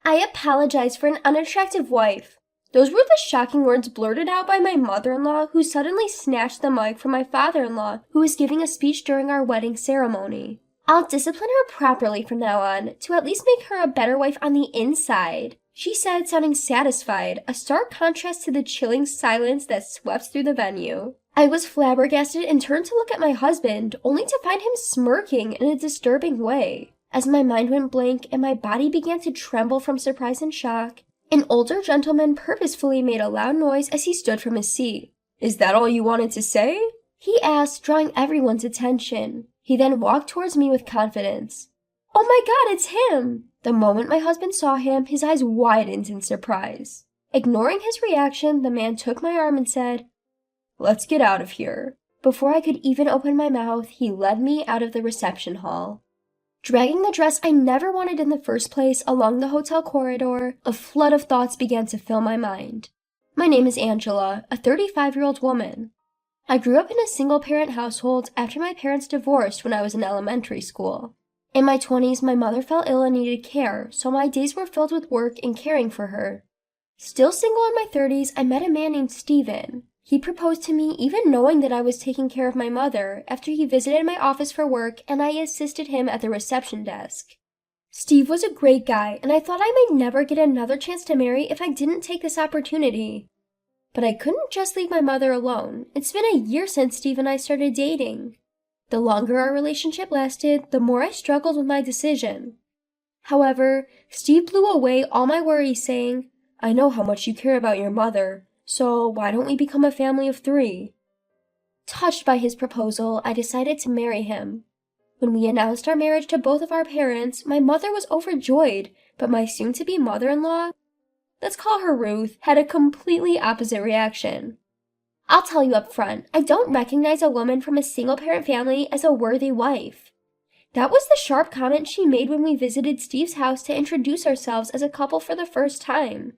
I apologize for an unattractive wife. Those were the shocking words blurted out by my mother-in-law, who suddenly snatched the mic from my father-in-law, who was giving a speech during our wedding ceremony. I'll discipline her properly from now on, to at least make her a better wife on the inside, she said, sounding satisfied, a stark contrast to the chilling silence that swept through the venue. I was flabbergasted and turned to look at my husband, only to find him smirking in a disturbing way. As my mind went blank and my body began to tremble from surprise and shock, an older gentleman purposefully made a loud noise as he stood from his seat. "Is that all you wanted to say?" he asked, drawing everyone's attention. He then walked towards me with confidence. "Oh my God, it's him!" The moment my husband saw him, his eyes widened in surprise. Ignoring his reaction, the man took my arm and said, "Let's get out of here." Before I could even open my mouth, he led me out of the reception hall. Dragging the dress I never wanted in the first place along the hotel corridor, a flood of thoughts began to fill my mind. My name is Angela, a 35-year-old woman. I grew up in a single-parent household after my parents divorced when I was in elementary school. In my 20s, my mother fell ill and needed care, so my days were filled with work and caring for her. Still single in my 30s, I met a man named Steven. He proposed to me even knowing that I was taking care of my mother after he visited my office for work and I assisted him at the reception desk. Steve was a great guy, and I thought I might never get another chance to marry if I didn't take this opportunity. But I couldn't just leave my mother alone. It's been a year since Steve and I started dating. The longer our relationship lasted, the more I struggled with my decision. However, Steve blew away all my worries, saying, "I know how much you care about your mother, so why don't we become a family of 3? Touched by his proposal, I decided to marry him. When we announced our marriage to both of our parents, my mother was overjoyed, but my soon-to-be mother-in-law, let's call her Ruth, had a completely opposite reaction. I'll tell you up front, I don't recognize a woman from a single-parent family as a worthy wife. That was the sharp comment she made when we visited Steve's house to introduce ourselves as a couple for the first time.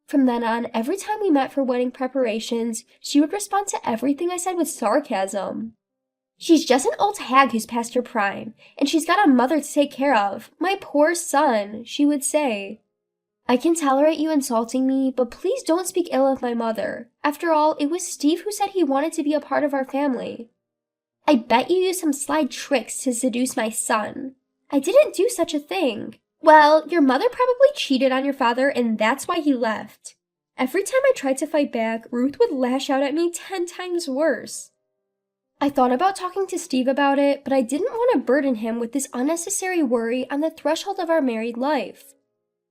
From then on, every time we met for wedding preparations, she would respond to everything I said with sarcasm. "She's just an old hag who's past her prime, and she's got a mother to take care of. My poor son," she would say. "I can tolerate you insulting me, but please don't speak ill of my mother. After all, it was Steve who said he wanted to be a part of our family. I bet you used some sly tricks to seduce my son." "I didn't do such a thing." "Well, your mother probably cheated on your father, and that's why he left." Every time I tried to fight back, Ruth would lash out at me 10 times worse. I thought about talking to Steve about it, but I didn't want to burden him with this unnecessary worry on the threshold of our married life.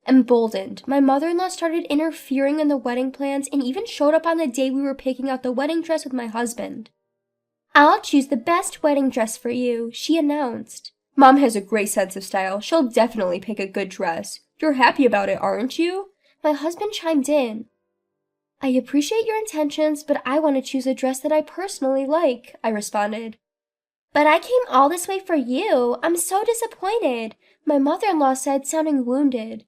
Emboldened, my mother-in-law started interfering in the wedding plans and even showed up on the day we were picking out the wedding dress with my husband. "I'll choose the best wedding dress for you," she announced. "Mom has a great sense of style. She'll definitely pick a good dress. You're happy about it, aren't you?" My husband chimed in. "I appreciate your intentions, but I want to choose a dress that I personally like," I responded. "But I came all this way for you. I'm so disappointed," my mother-in-law said, sounding wounded.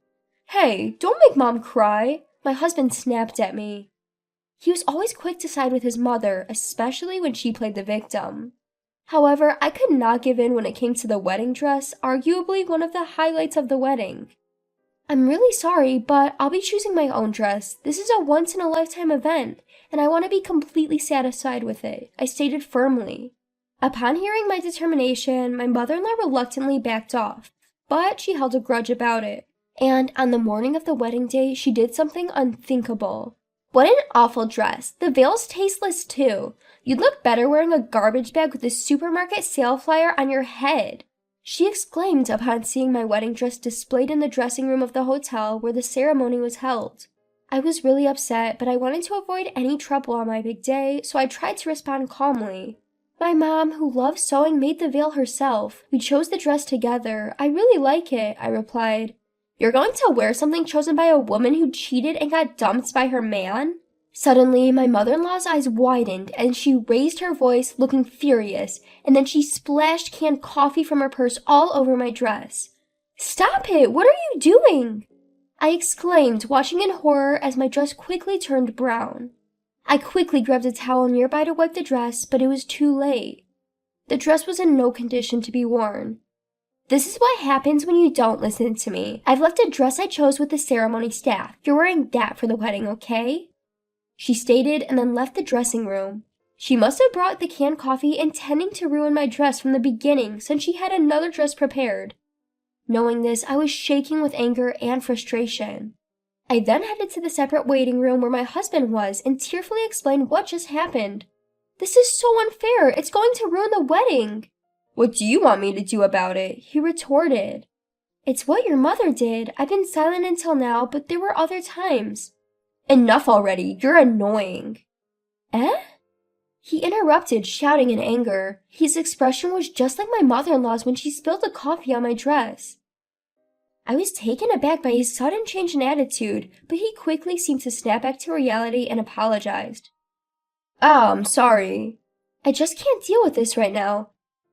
"Hey, don't make Mom cry," my husband snapped at me. He was always quick to side with his mother, especially when she played the victim. However, I could not give in when it came to the wedding dress, arguably one of the highlights of the wedding. "I'm really sorry, but I'll be choosing my own dress. This is a once-in-a-lifetime event, and I want to be completely satisfied with it," I stated firmly. Upon hearing my determination, my mother-in-law reluctantly backed off, but she held a grudge about it. And on the morning of the wedding day, she did something unthinkable. "What an awful dress. The veil's tasteless too. You'd look better wearing a garbage bag with a supermarket sale flyer on your head," she exclaimed upon seeing my wedding dress displayed in the dressing room of the hotel where the ceremony was held. I was really upset, but I wanted to avoid any trouble on my big day, so I tried to respond calmly. "My mom, who loves sewing, made the veil herself. We chose the dress together. I really like it," I replied. "You're going to wear something chosen by a woman who cheated and got dumped by her man?" Suddenly, my mother-in-law's eyes widened and she raised her voice, looking furious, and then she splashed canned coffee from her purse all over my dress. "Stop it! What are you doing?" I exclaimed, watching in horror as my dress quickly turned brown. I quickly grabbed a towel nearby to wipe the dress, but it was too late. The dress was in no condition to be worn. This is what happens when you don't listen to me. I've left a dress I chose with the ceremony staff. You're wearing that for the wedding, okay? She stated and then left the dressing room. She must have brought the canned coffee intending to ruin my dress from the beginning since she had another dress prepared. Knowing this, I was shaking with anger and frustration. I then headed to the separate waiting room where my husband was and tearfully explained what just happened. This is so unfair. It's going to ruin the wedding. What do you want me to do about it? He retorted. It's what your mother did. I've been silent until now, but there were other times. Enough already. You're annoying. Eh? He interrupted, shouting in anger. His expression was just like my mother-in-law's when she spilled the coffee on my dress. I was taken aback by his sudden change in attitude, but he quickly seemed to snap back to reality and apologized. I'm sorry. I just can't deal with this right now.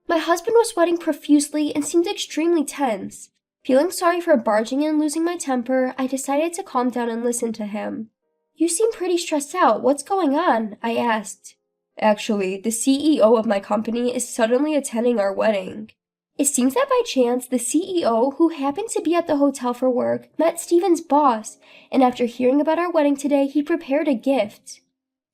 My husband was sweating profusely and seemed extremely tense. Feeling sorry for barging in and losing my temper, I decided to calm down and listen to him. You seem pretty stressed out. What's going on? I asked. Actually, the CEO of my company is suddenly attending our wedding. It seems that by chance, the CEO, who happened to be at the hotel for work, met Steven's boss, and after hearing about our wedding today, he prepared a gift.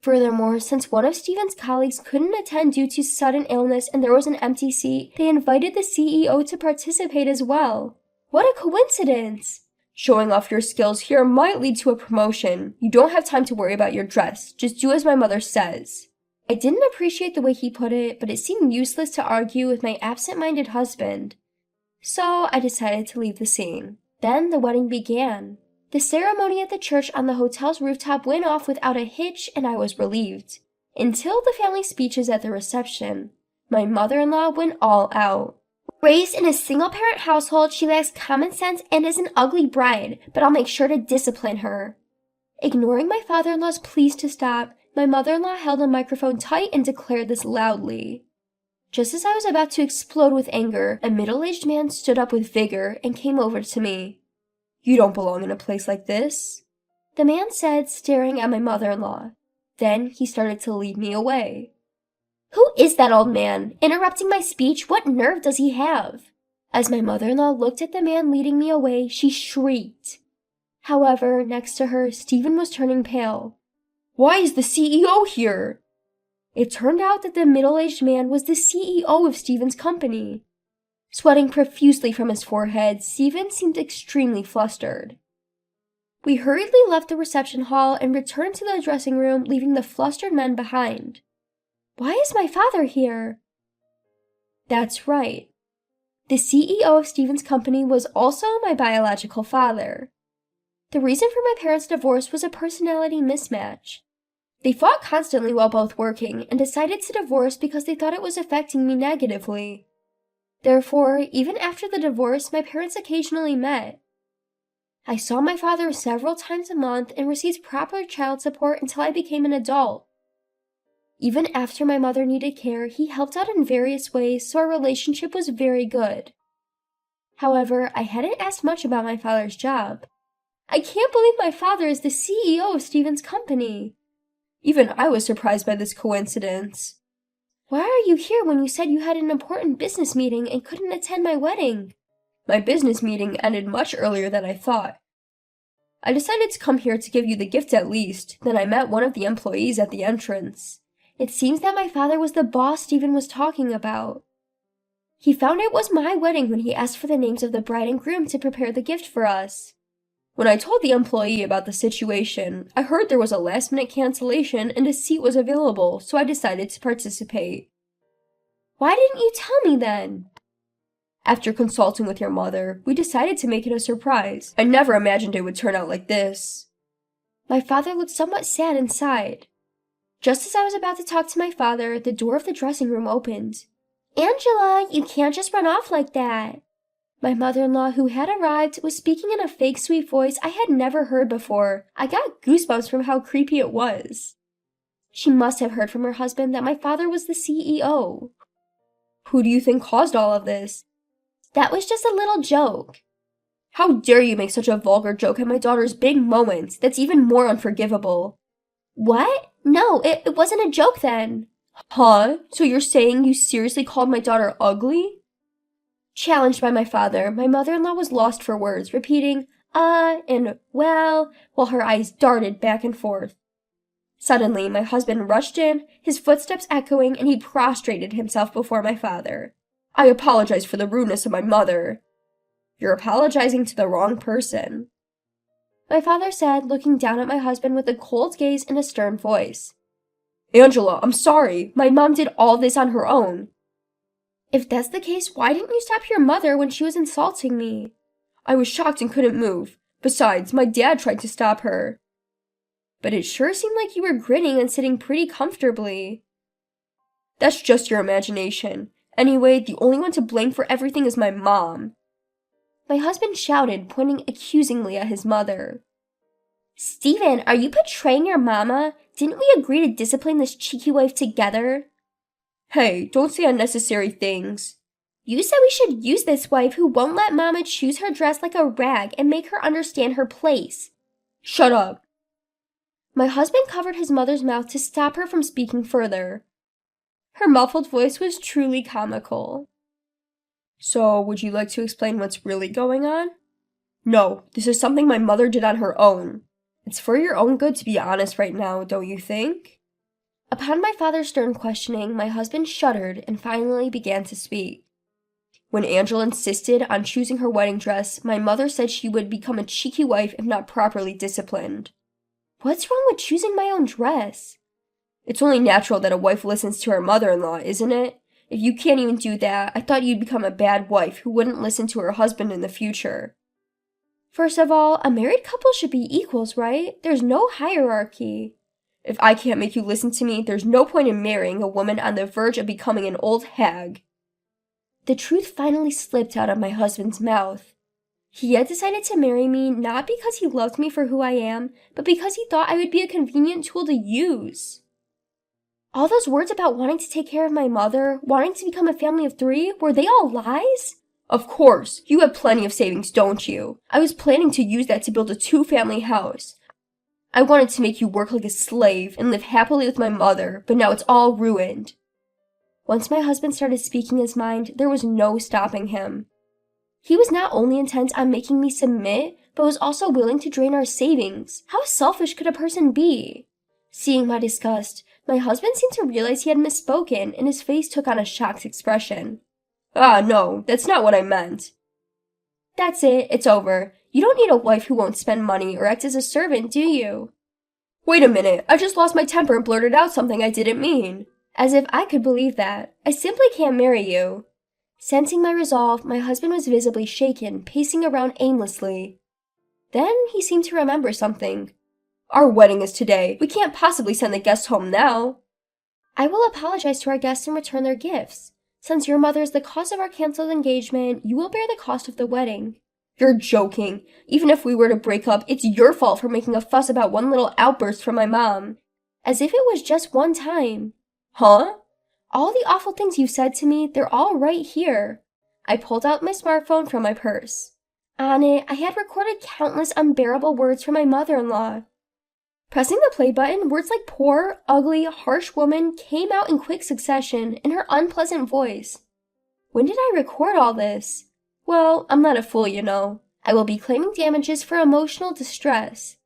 Furthermore, since one of Steven's colleagues couldn't attend due to sudden illness and there was an empty seat, they invited the CEO to participate as well. What a coincidence! Showing off your skills here might lead to a promotion. You don't have time to worry about your dress. Just do as my mother says. I didn't appreciate the way he put it, but it seemed useless to argue with my absent-minded husband. So I decided to leave the scene. Then the wedding began. The ceremony at the church on the hotel's rooftop went off without a hitch, and I was relieved. Until the family speeches at the reception. My mother-in-law went all out. Raised in a single-parent household, she lacks common sense and is an ugly bride, but I'll make sure to discipline her. Ignoring my father-in-law's pleas to stop, my mother-in-law held a microphone tight and declared this loudly. Just as I was about to explode with anger, a middle-aged man stood up with vigor and came over to me. You don't belong in a place like this, the man said, staring at my mother-in-law. Then he started to lead me away. Who is that old man? Interrupting my speech? What nerve does he have? As my mother-in-law looked at the man leading me away, she shrieked. However, next to her, Stephen was turning pale. Why is the CEO here? It turned out that the middle-aged man was the CEO of Stephen's company. Sweating profusely from his forehead, Stephen seemed extremely flustered. We hurriedly left the reception hall and returned to the dressing room, leaving the flustered men behind. Why is my father here? That's right. The CEO of Stephen's company was also my biological father. The reason for my parents' divorce was a personality mismatch. They fought constantly while both working and decided to divorce because they thought it was affecting me negatively. Therefore, even after the divorce, my parents occasionally met. I saw my father several times a month and received proper child support until I became an adult. Even after my mother needed care, he helped out in various ways, so our relationship was very good. However, I hadn't asked much about my father's job. I can't believe my father is the CEO of Stephen's company. Even I was surprised by this coincidence. Why are you here when you said you had an important business meeting and couldn't attend my wedding? My business meeting ended much earlier than I thought. I decided to come here to give you the gift at least. Then I met one of the employees at the entrance. It seems that my father was the boss Stephen was talking about. He found it was my wedding when he asked for the names of the bride and groom to prepare the gift for us. When I told the employee about the situation, I heard there was a last-minute cancellation and a seat was available, so I decided to participate. Why didn't you tell me then? After consulting with your mother, we decided to make it a surprise. I never imagined it would turn out like this. My father looked somewhat sad and sighed. Just as I was about to talk to my father, the door of the dressing room opened. Angela, you can't just run off like that. My mother-in-law, who had arrived, was speaking in a fake sweet voice I had never heard before. I got goosebumps from how creepy it was. She must have heard from her husband that my father was the CEO. Who do you think caused all of this? That was just a little joke. How dare you make such a vulgar joke at my daughter's big moment? That's even more unforgivable. What? No, it wasn't a joke then. Huh? So you're saying you seriously called my daughter ugly? Challenged by my father, my mother-in-law was lost for words, repeating, and well, while her eyes darted back and forth. Suddenly, my husband rushed in, his footsteps echoing, and he prostrated himself before my father. I apologize for the rudeness of my mother. You're apologizing to the wrong person, my father said, looking down at my husband with a cold gaze and a stern voice. Angela, I'm sorry. My mom did all this on her own. If that's the case, why didn't you stop your mother when she was insulting me? I was shocked and couldn't move. Besides, my dad tried to stop her. But it sure seemed like you were grinning and sitting pretty comfortably. That's just your imagination. Anyway, the only one to blame for everything is my mom. My husband shouted, pointing accusingly at his mother. Stephen, are you betraying your mama? Didn't we agree to discipline this cheeky wife together? Hey, don't say unnecessary things. You said we should use this wife who won't let mama choose her dress like a rag and make her understand her place. Shut up. My husband covered his mother's mouth to stop her from speaking further. Her muffled voice was truly comical. So, would you like to explain what's really going on? No, this is something my mother did on her own. It's for your own good to be honest right now, don't you think? Upon my father's stern questioning, my husband shuddered and finally began to speak. When Angela insisted on choosing her wedding dress, my mother said she would become a cheeky wife if not properly disciplined. What's wrong with choosing my own dress? It's only natural that a wife listens to her mother-in-law, isn't it? If you can't even do that, I thought you'd become a bad wife who wouldn't listen to her husband in the future. First of all, a married couple should be equals, right? There's no hierarchy. If I can't make you listen to me, there's no point in marrying a woman on the verge of becoming an old hag. The truth finally slipped out of my husband's mouth. He had decided to marry me not because he loved me for who I am, but because he thought I would be a convenient tool to use. All those words about wanting to take care of my mother, wanting to become a family of 3, were they all lies? Of course, you have plenty of savings, don't you? I was planning to use that to build a 2-family house. I wanted to make you work like a slave and live happily with my mother, but now it's all ruined. Once my husband started speaking his mind, there was no stopping him. He was not only intent on making me submit, but was also willing to drain our savings. How selfish could a person be? Seeing my disgust, my husband seemed to realize he had misspoken, and his face took on a shocked expression. Ah, no, that's not what I meant. That's it, it's over. You don't need a wife who won't spend money or act as a servant, do you? Wait a minute, I just lost my temper and blurted out something I didn't mean. As if I could believe that. I simply can't marry you. Sensing my resolve, my husband was visibly shaken, pacing around aimlessly. Then he seemed to remember something. Our wedding is today. We can't possibly send the guests home now. I will apologize to our guests and return their gifts. Since your mother is the cause of our canceled engagement, you will bear the cost of the wedding. You're joking. Even if we were to break up, it's your fault for making a fuss about one little outburst from my mom. As if it was just one time. Huh? All the awful things you said to me, they're all right here. I pulled out my smartphone from my purse. On it, I had recorded countless unbearable words from my mother-in-law. Pressing the play button, words like poor, ugly, harsh woman came out in quick succession in her unpleasant voice. When did I record all this? Well, I'm not a fool, you know. I will be claiming damages for emotional distress.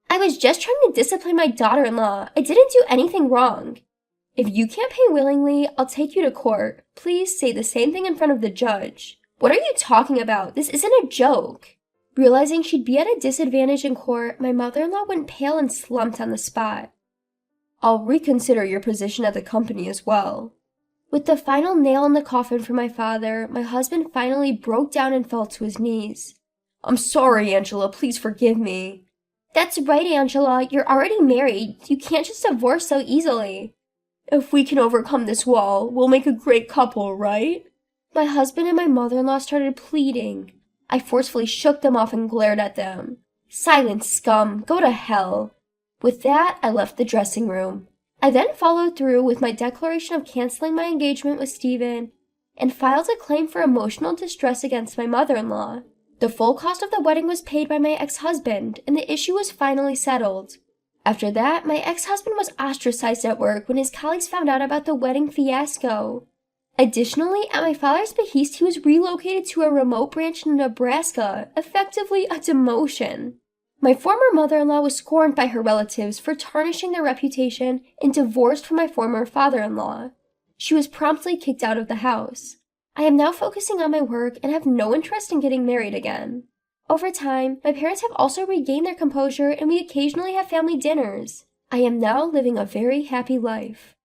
I was just trying to discipline my daughter-in-law. I didn't do anything wrong. If you can't pay willingly, I'll take you to court. Please say the same thing in front of the judge. What are you talking about? This isn't a joke. Realizing she'd be at a disadvantage in court, my mother-in-law went pale and slumped on the spot. I'll reconsider your position at the company as well. With the final nail in the coffin for my father, my husband finally broke down and fell to his knees. I'm sorry, Angela. Please forgive me. That's right, Angela. You're already married. You can't just divorce so easily. If we can overcome this wall, we'll make a great couple, right? My husband and my mother-in-law started pleading. I forcefully shook them off and glared at them. Silence, scum. Go to hell. With that, I left the dressing room. I then followed through with my declaration of canceling my engagement with Stephen and filed a claim for emotional distress against my mother-in-law. The full cost of the wedding was paid by my ex-husband, and the issue was finally settled. After that, my ex-husband was ostracized at work when his colleagues found out about the wedding fiasco. Additionally, at my father's behest, he was relocated to a remote branch in Nebraska, effectively a demotion. My former mother-in-law was scorned by her relatives for tarnishing their reputation and divorced from my former father-in-law. She was promptly kicked out of the house. I am now focusing on my work and have no interest in getting married again. Over time, my parents have also regained their composure and we occasionally have family dinners. I am now living a very happy life.